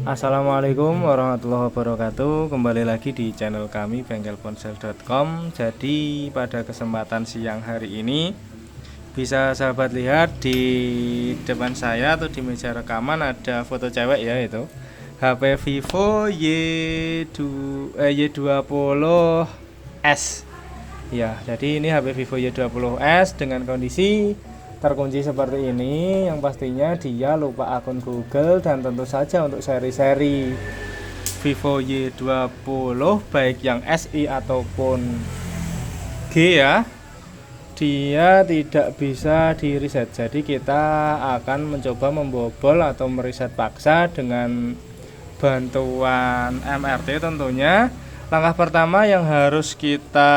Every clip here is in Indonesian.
Assalamualaikum warahmatullahi wabarakatuh. Kembali lagi di channel kami bengkelponsel.com. Jadi pada kesempatan siang hari ini bisa sahabat lihat di depan saya atau di meja rekaman ada foto cewek ya, itu HP Vivo Y20S. Ya, jadi ini HP Vivo Y20S dengan kondisi terkunci seperti ini, yang pastinya dia lupa akun Google. Dan tentu saja untuk seri-seri Vivo Y20 baik yang SI ataupun G ya, dia tidak bisa di reset. Jadi kita akan mencoba membobol atau mereset paksa dengan bantuan MRT tentunya. Langkah pertama yang harus kita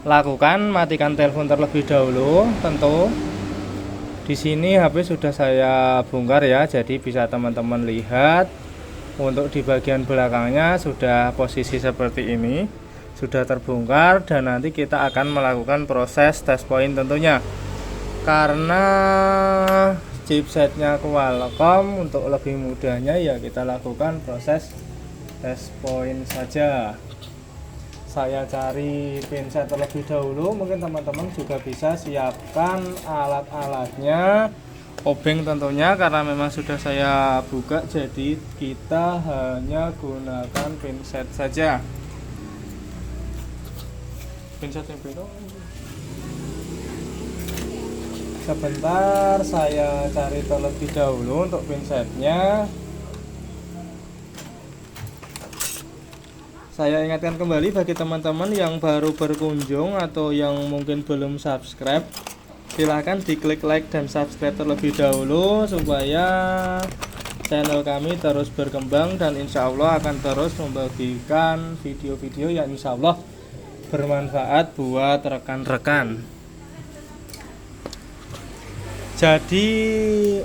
lakukan, matikan telepon terlebih dahulu. Tentu di sini HP sudah saya bongkar ya, jadi bisa teman-teman lihat untuk di bagian belakangnya sudah posisi seperti ini, sudah terbongkar. Dan nanti kita akan melakukan proses test point tentunya, karena chipsetnya Qualcomm. Untuk lebih mudahnya ya kita lakukan proses test point saja. Saya cari pinset terlebih dahulu. Mungkin teman-teman juga bisa siapkan alat-alatnya, obeng tentunya, karena memang sudah saya buka. Jadi kita hanya gunakan pinset saja. Pinset yang beda. Sebentar, saya cari terlebih dahulu untuk pinsetnya. Saya ingatkan kembali bagi teman-teman yang baru berkunjung atau yang mungkin belum subscribe, silahkan diklik like dan subscribe terlebih dahulu supaya channel kami terus berkembang dan insya Allah akan terus membagikan video-video yang insya Allah bermanfaat buat rekan-rekan. Jadi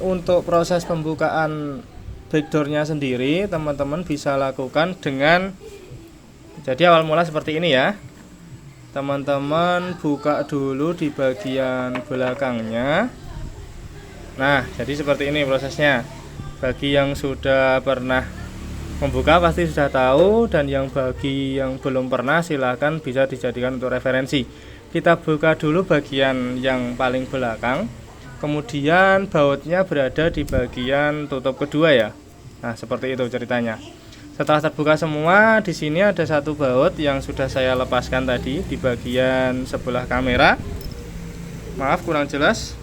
untuk proses pembukaan backdoornya sendiri teman-teman bisa lakukan dengan, jadi awal mula seperti ini ya. Teman-teman buka dulu di bagian belakangnya. Nah, jadi seperti ini prosesnya. Bagi yang sudah pernah membuka pasti sudah tahu, dan bagi yang belum pernah silahkan bisa dijadikan untuk referensi. Kita buka dulu bagian yang paling belakang, kemudian bautnya berada di bagian tutup kedua ya. Nah, seperti itu ceritanya. Setelah terbuka semua, di sini ada satu baut yang sudah saya lepaskan tadi di bagian sebelah kamera. Maaf kurang jelas.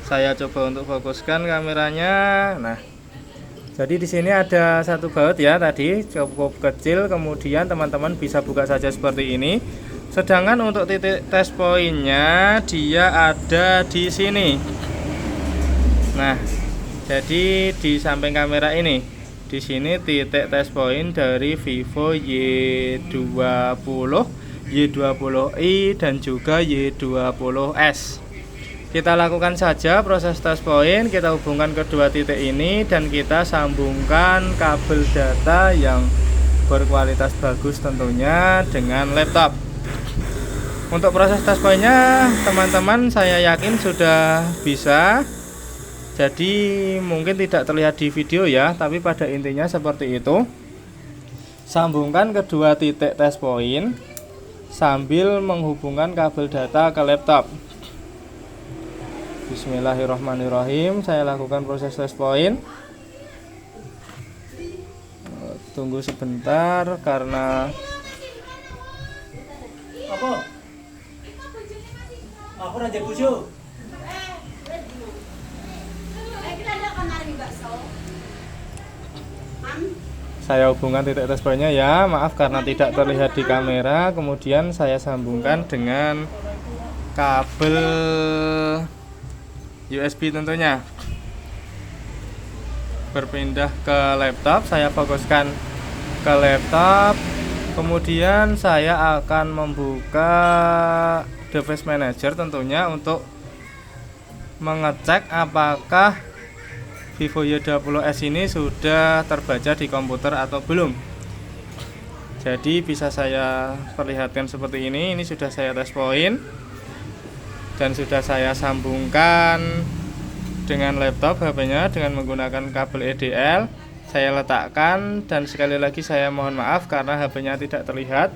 Saya coba untuk fokuskan kameranya. Nah, jadi di sini ada satu baut ya tadi, cukup kecil. Kemudian teman-teman bisa buka saja seperti ini. Sedangkan untuk titik test pointnya dia ada di sini. Nah, jadi di samping kamera ini. Di sini titik test point dari Vivo Y20, Y20i dan juga Y20s. Kita lakukan saja proses test point. Kita hubungkan kedua titik ini dan kita sambungkan kabel data yang berkualitas bagus tentunya dengan laptop. Untuk proses test pointnya teman-teman saya yakin sudah bisa. Jadi mungkin tidak terlihat di video ya, tapi pada intinya seperti itu. Sambungkan kedua titik test point sambil menghubungkan kabel data ke laptop. Bismillahirrahmanirrahim. Saya lakukan proses test point. Tunggu sebentar karena apa? Aku raja bujo. saya hubungkan titik test pointnya ya. Maaf karena tidak terlihat di kamera. Kemudian saya sambungkan dengan kabel USB tentunya. Berpindah ke laptop, saya fokuskan ke laptop. Kemudian saya akan membuka device manager tentunya untuk mengecek apakah Vivo Y20s ini sudah terbaca di komputer atau belum. Jadi bisa saya perlihatkan seperti ini. Ini sudah saya test point dan sudah saya sambungkan dengan laptop HP-nya dengan menggunakan kabel EDL. Saya letakkan dan sekali lagi saya mohon maaf karena HP-nya tidak terlihat,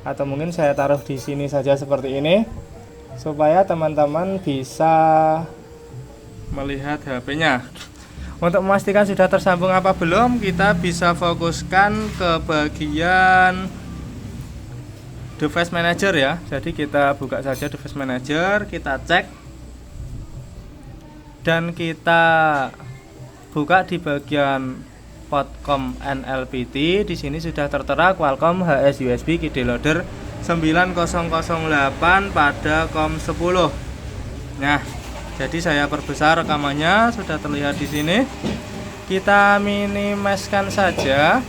atau mungkin saya taruh di sini saja seperti ini supaya teman-teman bisa melihat HP-nya. Untuk memastikan sudah tersambung apa belum, kita bisa fokuskan ke bagian device manager ya. Jadi kita buka saja device manager, kita cek dan kita buka di bagian Podcom NLPT. Di sini sudah tertera Qualcomm HS USB KD Loader 9008 pada COM 10. Nah, jadi saya perbesar rekamannya, sudah terlihat di sini. Kita minimasikan saja.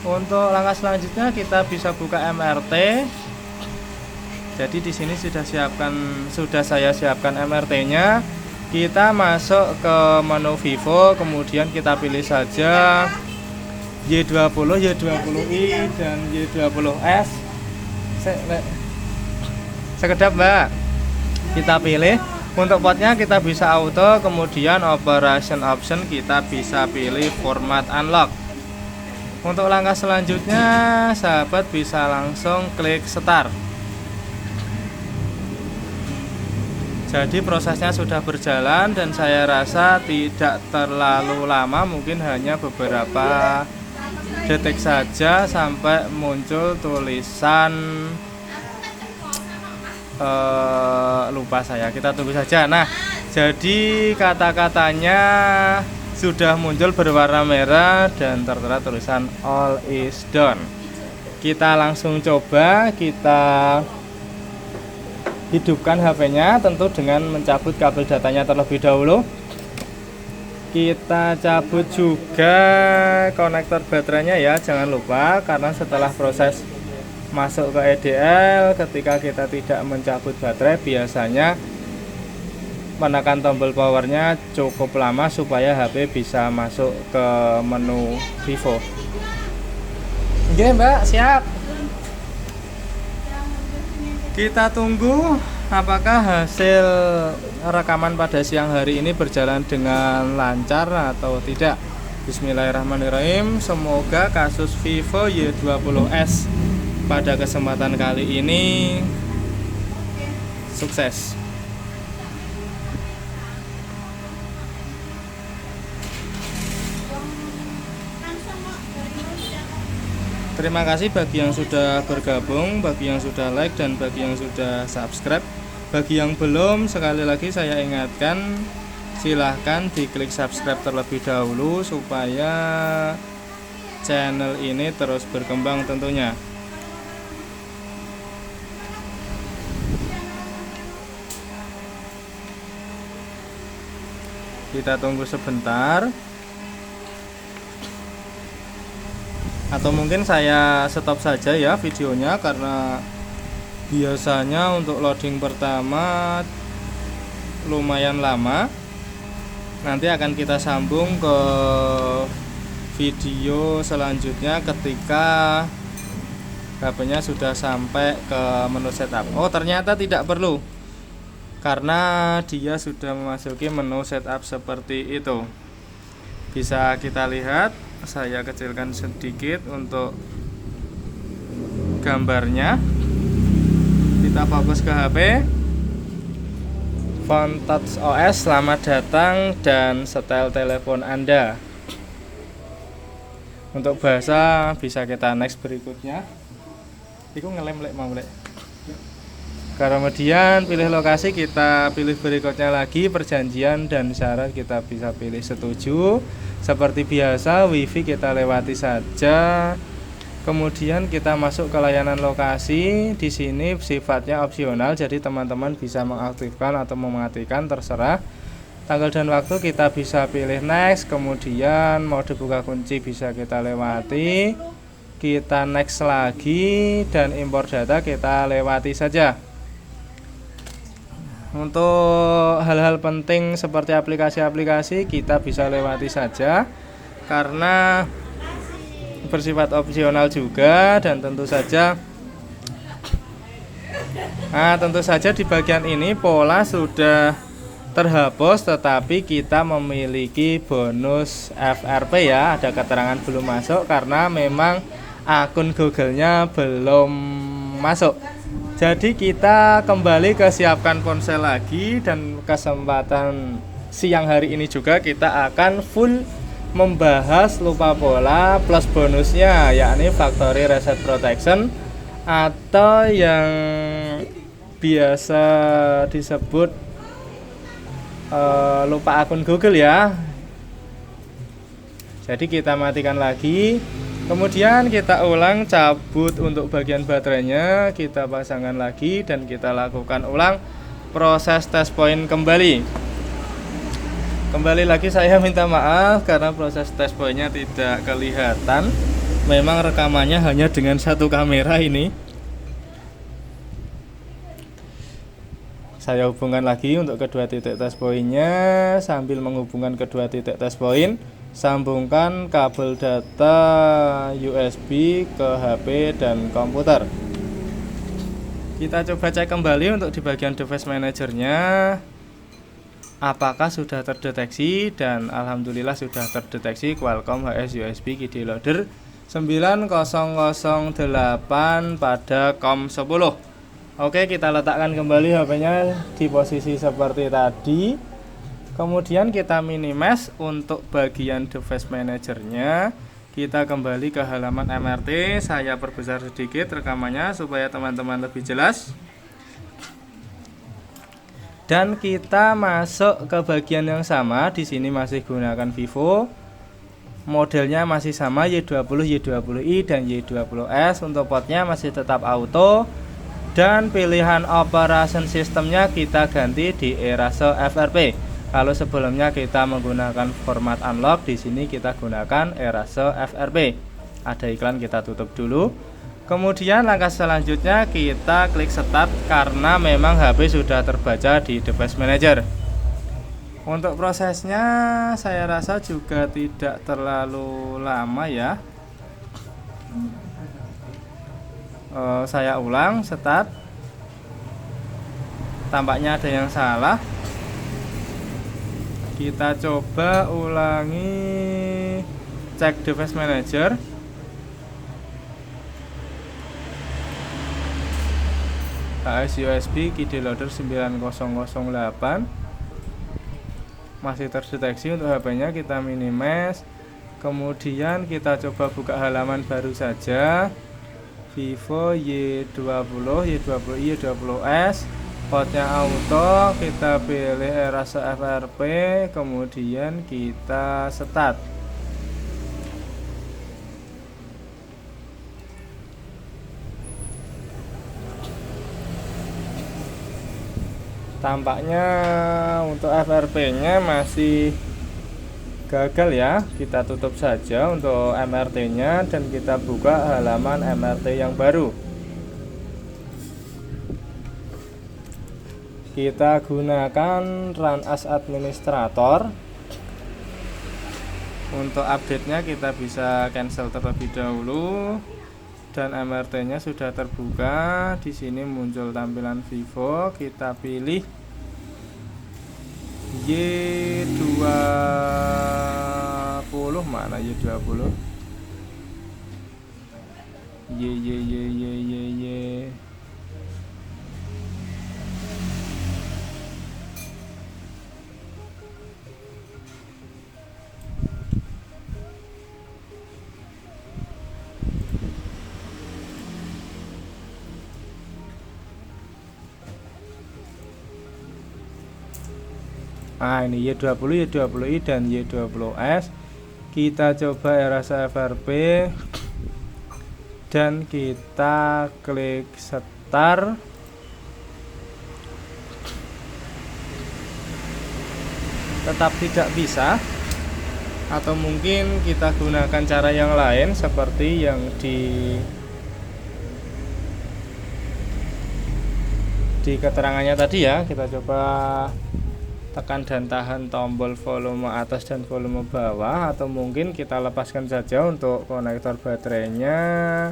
Untuk langkah selanjutnya kita bisa buka MRT. Jadi di sini sudah saya siapkan MRT-nya. Kita masuk ke menu Vivo, kemudian kita pilih saja Y20, Y20i dan Y20s. Sekedap Mbak. Kita pilih. Untuk potnya kita bisa auto, kemudian operation option kita bisa pilih format unlock. Untuk langkah selanjutnya sahabat bisa langsung klik start. Jadi prosesnya sudah berjalan dan saya rasa tidak terlalu lama, mungkin hanya beberapa detik saja sampai muncul tulisan lupa saya, kita tunggu saja. Nah, jadi kata-katanya sudah muncul berwarna merah dan tertera tulisan all is done. Kita langsung coba, kita hidupkan HP-nya, tentu dengan mencabut kabel datanya terlebih dahulu. Kita cabut juga konektor baterainya ya, jangan lupa, karena setelah proses masuk ke EDL, ketika kita tidak mencabut baterai biasanya menekan tombol powernya cukup lama supaya HP bisa masuk ke menu Vivo. Oke Mbak, siap. Kita tunggu apakah hasil rekaman pada siang hari ini berjalan dengan lancar atau tidak. Bismillahirrahmanirrahim. Semoga kasus Vivo Y20s pada kesempatan kali ini sukses. Terima kasih bagi yang sudah bergabung, bagi yang sudah like, dan bagi yang sudah subscribe. Bagi yang belum, sekali lagi saya ingatkan, silahkan diklik subscribe terlebih dahulu supaya channel ini terus berkembang tentunya. Kita tunggu sebentar. Atau mungkin saya stop saja ya videonya, karena biasanya untuk loading pertama lumayan lama. Nanti akan kita sambung ke video selanjutnya ketika HP-nya sudah sampai ke menu setup. Oh, ternyata tidak perlu, karena dia sudah memasuki menu setup seperti itu. Bisa kita lihat, saya kecilkan sedikit untuk gambarnya. Kita fokus ke HP. Phone Touch OS, selamat datang dan setel telepon Anda. Untuk bahasa bisa kita next berikutnya. Iku ngelem lek mau lek. Kemudian pilih lokasi, kita pilih berikutnya lagi, perjanjian dan syarat kita bisa pilih setuju. Seperti biasa, wifi kita lewati saja. Kemudian kita masuk ke layanan lokasi. Di sini sifatnya opsional, jadi teman-teman bisa mengaktifkan atau mematikan, terserah. Tanggal dan waktu kita bisa pilih next. Kemudian mode buka kunci bisa kita lewati. Kita next lagi, dan impor data kita lewati saja. Untuk hal-hal penting seperti aplikasi-aplikasi kita bisa lewati saja karena bersifat opsional juga. Dan tentu saja di bagian ini pola sudah terhapus, tetapi kita memiliki bonus FRP ya, ada keterangan belum masuk karena memang akun Google-nya belum masuk. Jadi kita kembali ke siapkan ponsel lagi, dan kesempatan siang hari ini juga kita akan full membahas lupa pola plus bonusnya, yakni Factory Reset Protection atau yang biasa disebut lupa akun Google ya. Jadi kita matikan lagi, kemudian kita ulang cabut untuk bagian baterainya, kita pasangkan lagi dan kita lakukan ulang proses test point kembali. Kembali lagi saya minta maaf karena proses test pointnya tidak kelihatan. Memang rekamannya hanya dengan satu kamera ini. Saya hubungkan lagi untuk kedua titik test pointnya. Sambil menghubungkan kedua titik test point, sambungkan kabel data USB ke HP dan komputer. Kita coba cek kembali untuk di bagian device manajernya apakah sudah terdeteksi, dan alhamdulillah sudah terdeteksi Qualcomm HS USB KD Loader 9008 pada COM10. Oke, kita letakkan kembali HP-nya di posisi seperti tadi. Kemudian kita minimize untuk bagian device manajernya. Kita kembali ke halaman MRT. Saya perbesar sedikit rekamannya supaya teman-teman lebih jelas. Dan kita masuk ke bagian yang sama. Di sini masih gunakan Vivo. Modelnya masih sama Y20, Y20i dan Y20s. Untuk portnya masih tetap auto. Dan pilihan operation sistemnya kita ganti di Erase FRP. Kalau sebelumnya kita menggunakan format unlock, di sini kita gunakan Erase FRP. Ada iklan, kita tutup dulu. Kemudian langkah selanjutnya kita klik start karena memang HP sudah terbaca di device manager. Untuk prosesnya saya rasa juga tidak terlalu lama ya. Saya ulang start. Tampaknya ada yang salah. Kita coba ulangi cek device manager. HS USB KD Loader 9008 masih terdeteksi untuk HP-nya. Kita minimize, kemudian kita coba buka halaman baru saja. Vivo Y20, Y20i, Y20s, portnya auto, kita pilih Erase FRP, kemudian kita start. Tampaknya untuk FRP-nya masih gagal ya. Kita tutup saja untuk MRT-nya dan kita buka halaman MRT yang baru. Kita gunakan Run as Administrator. Untuk update-nya kita bisa cancel terlebih dahulu. Dan MRT-nya sudah terbuka. Di sini muncul tampilan Vivo. Kita pilih Y20. Mana Y20? Y. Nah, ini Y20, Y20i dan Y20s. Kita coba Erase FRP dan kita klik start. Tetap tidak bisa, atau mungkin kita gunakan cara yang lain seperti yang di keterangannya tadi ya. Kita coba tekan dan tahan tombol volume atas dan volume bawah, atau mungkin kita lepaskan saja untuk konektor baterainya.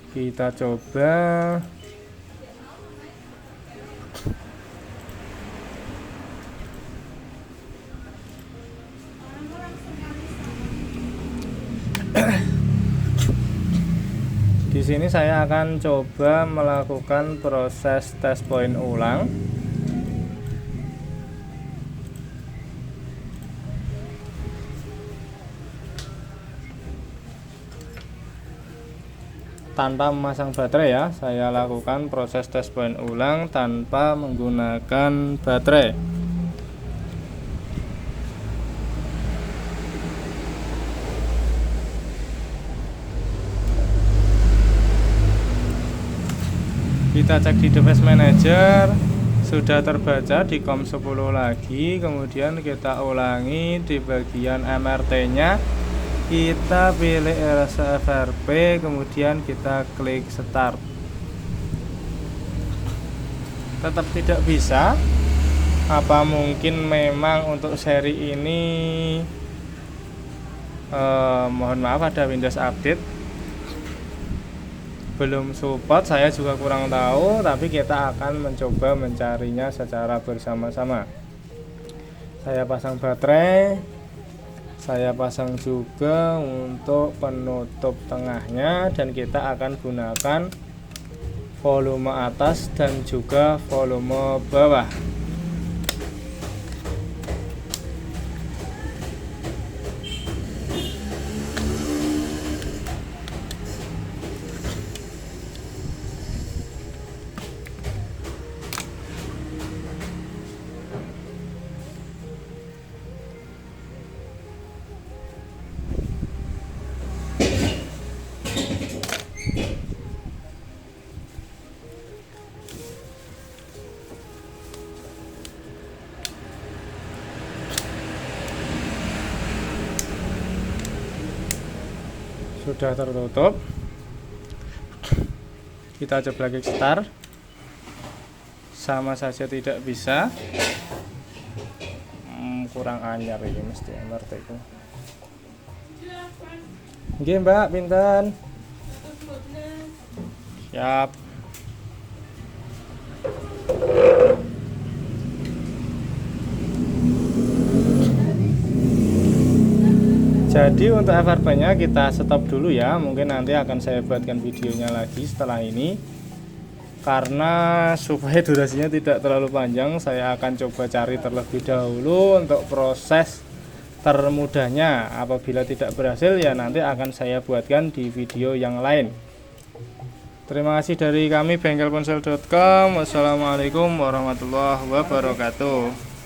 Kita coba. Di sini saya akan coba melakukan proses test point ulang. Tanpa memasang baterai ya, saya lakukan proses test point ulang tanpa menggunakan baterai. Kita cek di device manager, sudah terbaca di COM 10 lagi. Kemudian kita ulangi di bagian MRT nya, kita pilih RSFRP, kemudian kita klik start. Tetap tidak bisa. Apa mungkin memang untuk seri ini mohon maaf, ada Windows Update belum support, saya juga kurang tahu, tapi kita akan mencoba mencarinya secara bersama-sama. Saya pasang baterai, saya pasang juga untuk penutup tengahnya, dan kita akan gunakan volume atas dan juga volume bawah. Sudah tertutup, kita coba lagi start, sama saja tidak bisa. Kurang anyar ini, mesti MRT itu. Oke Mbak, pinten? Siap. Jadi untuk FRP-nya kita stop dulu ya. Mungkin nanti akan saya buatkan videonya lagi setelah ini. Karena supaya durasinya tidak terlalu panjang, saya akan coba cari terlebih dahulu untuk proses termudahnya. Apabila tidak berhasil ya nanti akan saya buatkan di video yang lain. Terima kasih dari kami bengkelponsel.com. Wassalamualaikum warahmatullahi wabarakatuh.